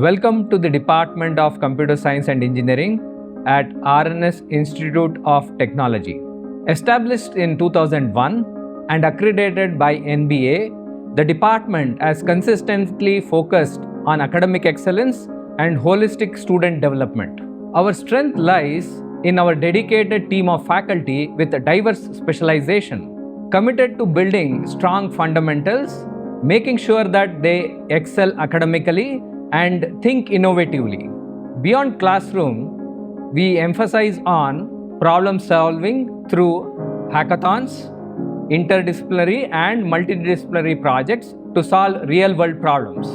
Welcome to the Department of Computer Science and Engineering at RNS Institute of Technology. Established in 2001 and accredited by NBA, the department has consistently focused on academic excellence and holistic student development. Our strength lies in our dedicated team of faculty with a diverse specialization, committed to building strong fundamentals, making sure that they excel academically and think innovatively. Beyond classroom, we emphasize on problem solving through hackathons, interdisciplinary and multidisciplinary projects to solve real-world problems.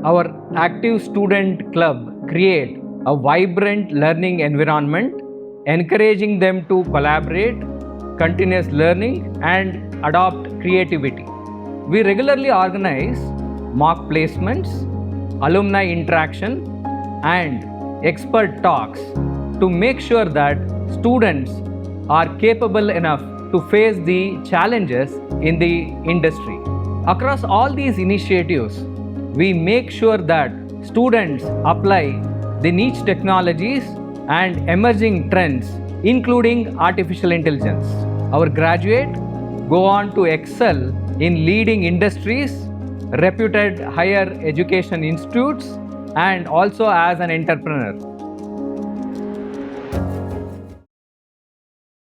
Our active student club create a vibrant learning environment, encouraging them to collaborate, continuous learning, and adopt creativity. We regularly organize mock placements, alumni interaction, and expert talks to make sure that students are capable enough to face the challenges in the industry. Across all these initiatives, we make sure that students apply the niche technologies and emerging trends, including artificial intelligence. Our graduates go on to excel in leading industries, reputed higher education institutes, and also as an entrepreneur.